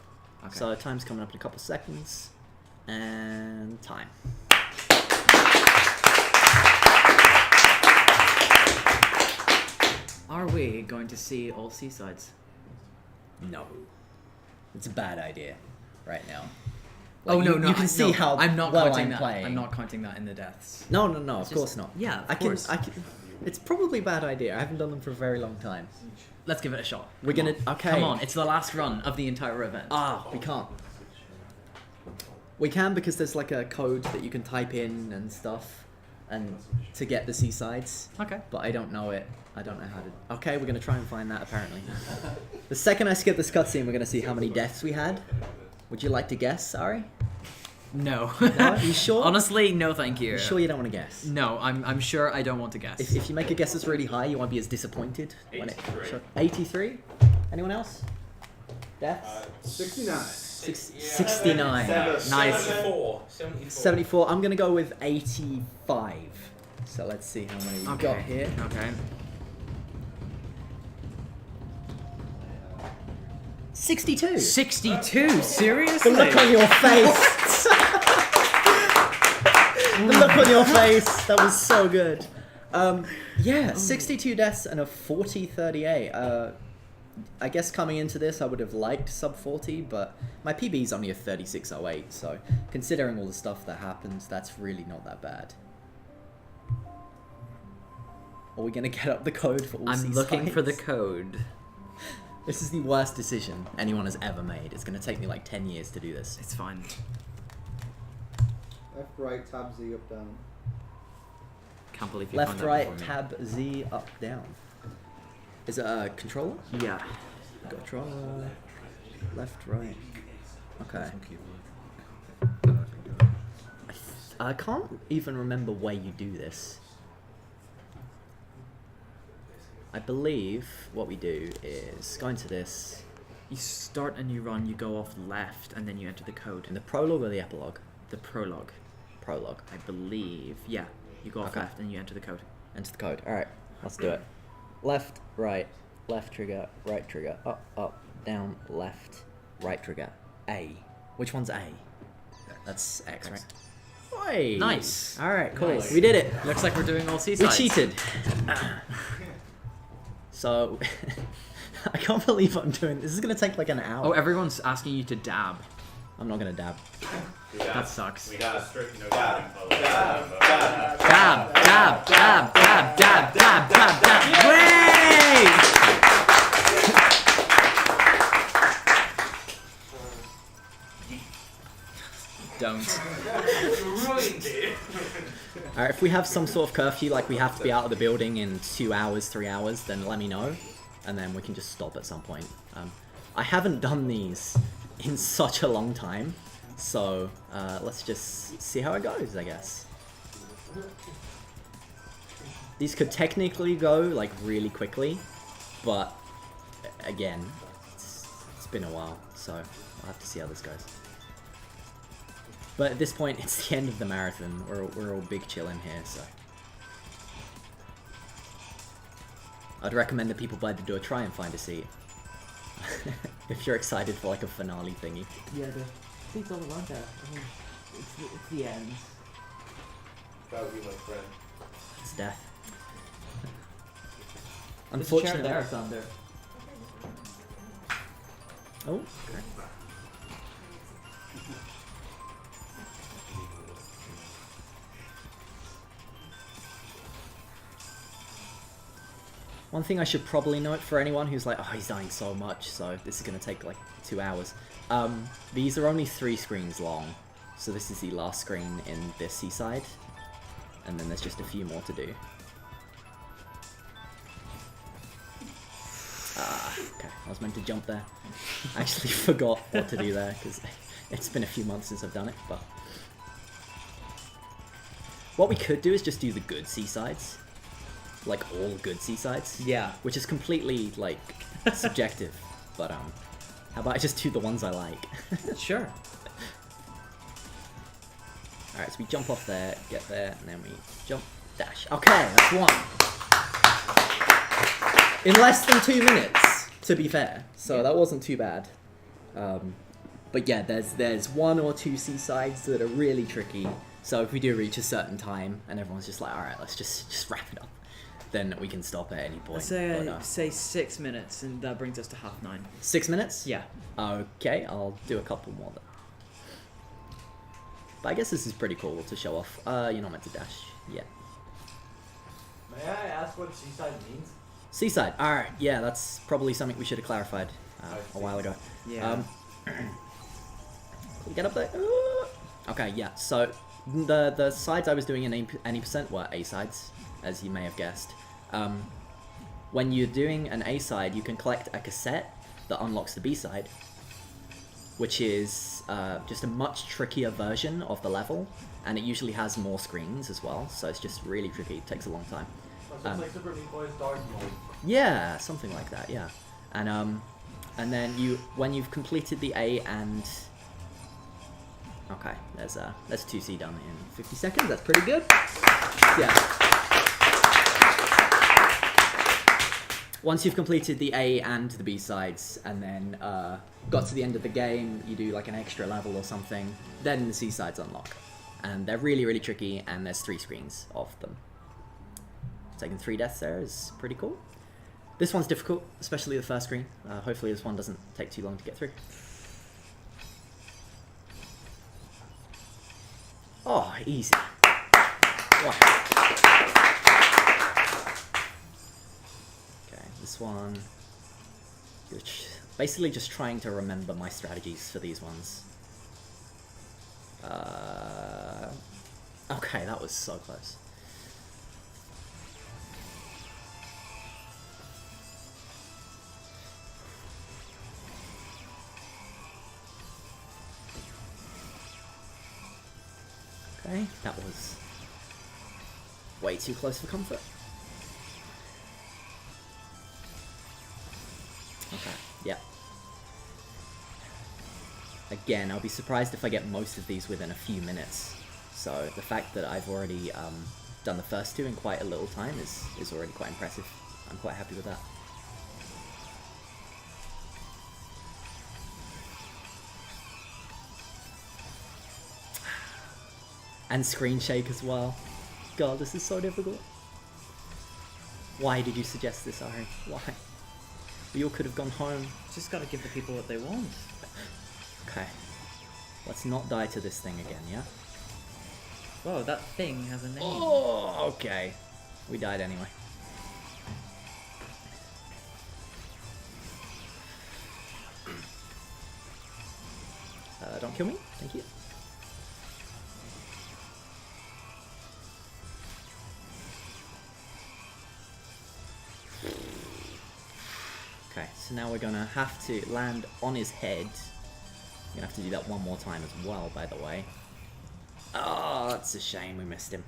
Okay. So time's coming up in a couple seconds. And time. Are we going to see all seasides? No. It's a bad idea right now. Oh Like, no, you, no! You can see how I'm not well counting I'm that. playing. I'm not counting that in the deaths. No, of It's course just- not. Yeah, of I course. can. It's probably a bad idea. I haven't done them for a very long time. Let's give it a shot. We're Come gonna. on. Okay. Come on, it's the last run of the entire event. We can't. We can because there's like a code that you can type in and stuff, and to get the seasides. Okay. But I don't know it. I don't know how to. Okay, we're gonna try and find that apparently. The second I skip this cutscene, we're gonna see how many deaths we had. Would you like to guess, Sorry? No. No? You sure? Honestly, no, thank you. You sure you don't want to guess? No, I'm sure I don't want to guess. If you make a guess that's really high, you won't be as disappointed. 83. 83? Anyone else? Deaths? 69. 69. Nice. 74. 74. I'm going to go with 85. So let's see how many we've got here. Okay. 62. 62? Seriously? The look on your face. The look on your face. That was so good. Yeah, 62 deaths and a 40-38. I guess coming into this, I would have liked sub 40, but my PB is only a 36.08, so considering all the stuff that happens, that's really not that bad. Are we going to get up the code for all I'm looking for the sides? code. This is the worst decision anyone has ever made. It's going to take me like 10 years to do this. It's fine. Left, right, tab, Z, up, down. Can't believe you Left, found that right, before me. tab, Z, up, down. Is it a controller? Yeah. Controller. Left, right. Okay. I can't even remember where you do this. I believe what we do is go into this. You start a new run, you go off left, and then you enter the code. In the prologue or the epilogue? The prologue, Prologue. I believe. Yeah. You go off Okay. left and you enter the code. Enter the code. Alright, let's do it. Left, trigger, right trigger, up, down, left, right trigger, A. Which one's A? That's X, right? Oi! Nice. Alright, cool. Nice. We did it. Looks like we're doing all We seasides. cheated. So, I can't believe I'm doing this. Is going to take like an hour. Oh, everyone's asking you to dab. I'm not going to dab. That sucks. We got strict no Dab, dabbing dab, policy. dab. Dab, dab, dab, dab, dab, dab, dab, dab. Wait! Don't. Ruined it. Alright, if we have some sort of curfew, like we have to be out of the building in 2 hours, 3 hours, then let me know. And then we can just stop at some point. I haven't done these in such a long time. So, let's just see how it goes, I guess. These could technically go, like, really quickly. But, again, it's been a while. So, I'll have to see how this goes. But at this point, it's the end of the marathon. We're all big chillin' here, so. I'd recommend that people by the door try and find a seat. If you're excited for like a finale thingy. Yeah, the seats all around there. I mean, it's the end. That would be my friend. It's death. There's a chair Unfortunately. there, Sander. Oh. One thing I should probably note for anyone who's like, oh, he's dying so much, so this is going to take like 2 hours. These are only 3 screens long, so this is the last screen in this seaside, and then there's just a few more to do. Okay, I was meant to jump there. I actually forgot what to do there, because it's been a few months since I've done it, but... What we could do is just do the good seasides. Like, all good seasides. Yeah. Which is completely, like, subjective. But, how about I just do the ones I like? Sure. Alright, so we jump off there, get there, and then we jump, dash. Okay, that's one. In less than 2 minutes, to be fair. So that wasn't too bad. But yeah, there's 1 or 2 seasides that are really tricky. So if we do reach a certain time, and everyone's just like, alright, let's just wrap it up, then we can stop at any point. Say 6 minutes, and that brings us to 9:30. 6 minutes? Yeah. Okay, I'll do a couple more then. But I guess this is pretty cool to show off. You're not meant to dash yet. May I ask what seaside means? Seaside. Alright, yeah, that's probably something we should have clarified a while ago. Yeah. Can we get up there? Okay, yeah, so the sides I was doing in any percent were A sides, as you may have guessed. When you're doing an A side, you can collect a cassette that unlocks the B side, which is just a much trickier version of the level, and it usually has more screens as well, so it's just really tricky. It takes a long time. So it's like Super Meat Boy's Dark Mode. Yeah, something like that. Yeah, and then when you've completed the A and okay, there's 2C done in 50 seconds. That's pretty good. Yeah. Once you've completed the A and the B sides, and then got to the end of the game, you do like an extra level or something, then the C sides unlock. And they're really, really tricky, and there's 3 screens of them. Taking 3 deaths there is pretty cool. This one's difficult, especially the first screen. Hopefully this one doesn't take too long to get through. Oh, easy. Wow. Okay, this one... Basically just trying to remember my strategies for these ones. Okay, that was so close. Okay, that was way too close for comfort. Okay, yeah. Again, I'll be surprised if I get most of these within a few minutes. So the fact that I've already done the first 2 in quite a little time is already quite impressive. I'm quite happy with that. And screen shake as well. God, this is so difficult. Why did you suggest this, Ari? Why? We all could have gone home. Just gotta give the people what they want. Okay. Let's not die to this thing again, yeah? Whoa, that thing has a name. Oh, okay. We died anyway. Don't kill me. Thank you. Okay, so now we're gonna have to land on his head. We're gonna have to do that one more time as well, by the way. Oh, that's a shame we missed him.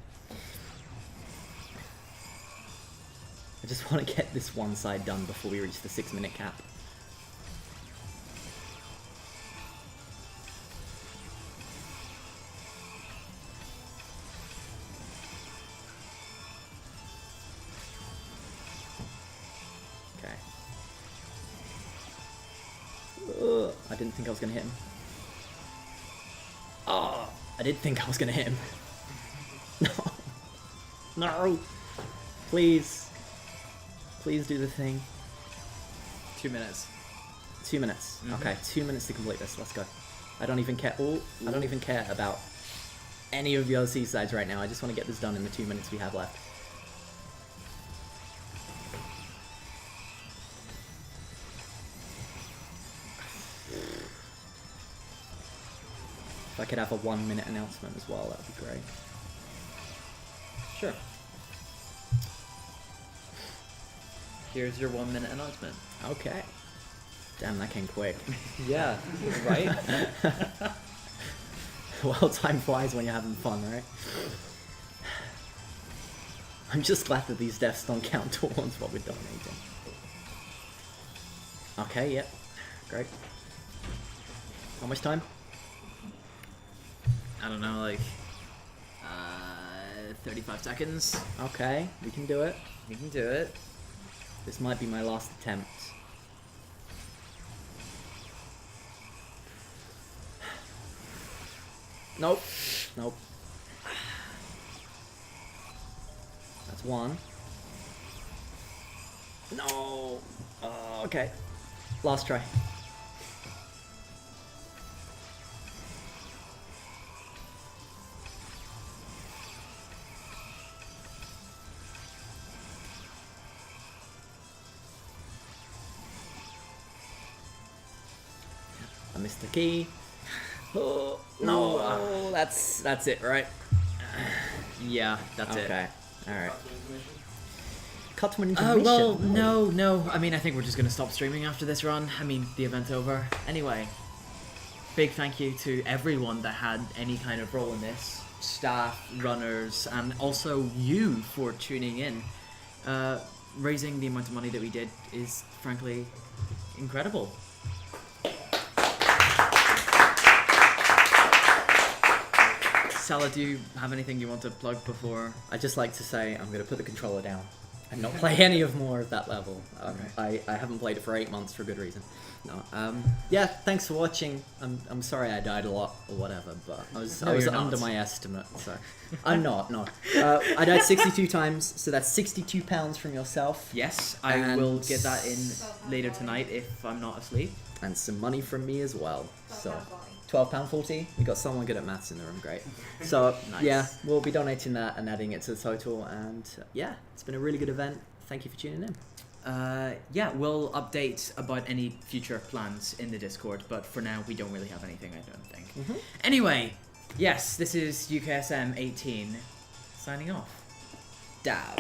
I just want to get this one side done before we reach the 6-minute cap. I didn't think I was going to hit him. Oh, I did think I was going to hit him. No. No. Please. Please do the thing. 2 minutes. 2 minutes. Mm-hmm. Okay, 2 minutes to complete this. Let's go. I don't even care. Oh, I don't even care about any of the other seasides right now. I just want to get this done in the 2 minutes we have left. If I could have a 1 minute announcement as well, that would be great. Sure. Here's your 1 minute announcement. Okay. Damn, that came quick. Yeah, right? Well, time flies when you're having fun, right? I'm just glad that these deaths don't count towards what we're donating. Okay, yep. Great. How much time? I don't know, like 35 seconds. Okay, we can do it. We can do it. This might be my last attempt. Nope. Nope. That's one. No. Okay. Last try. I missed the key. Oh, no. Oh, that's it, right? Yeah, that's it. Okay. All right. Cut to an intermission. Cut to an intermission. Well, no. I mean, I think we're just gonna stop streaming after this run. I mean, the event's over. Anyway, big thank you to everyone that had any kind of role in this. Staff, runners, and also you for tuning in. Raising the amount of money that we did is frankly incredible. Salah, do you have anything you want to plug before? I'd just like to say I'm going to put the controller down and not play any of more of that level. I haven't played it for 8 months for good reason. No. Yeah, thanks for watching. I'm sorry I died a lot or whatever, but I was you're not. under my estimate, so I'm not. No. I died 62 times, so that's £62 from yourself. Yes, I will get that in later tonight if I'm not asleep. And some money from me as well. So £12.40. We got someone good at maths in the room, great. So Nice. yeah, we'll be donating that and adding it to the total. And yeah, it's been a really good event. Thank you for tuning in. Yeah, we'll update about any future plans in the Discord, but for now we don't really have anything, I don't think. Anyway, yes, this is UKSM 18 signing off. Dab.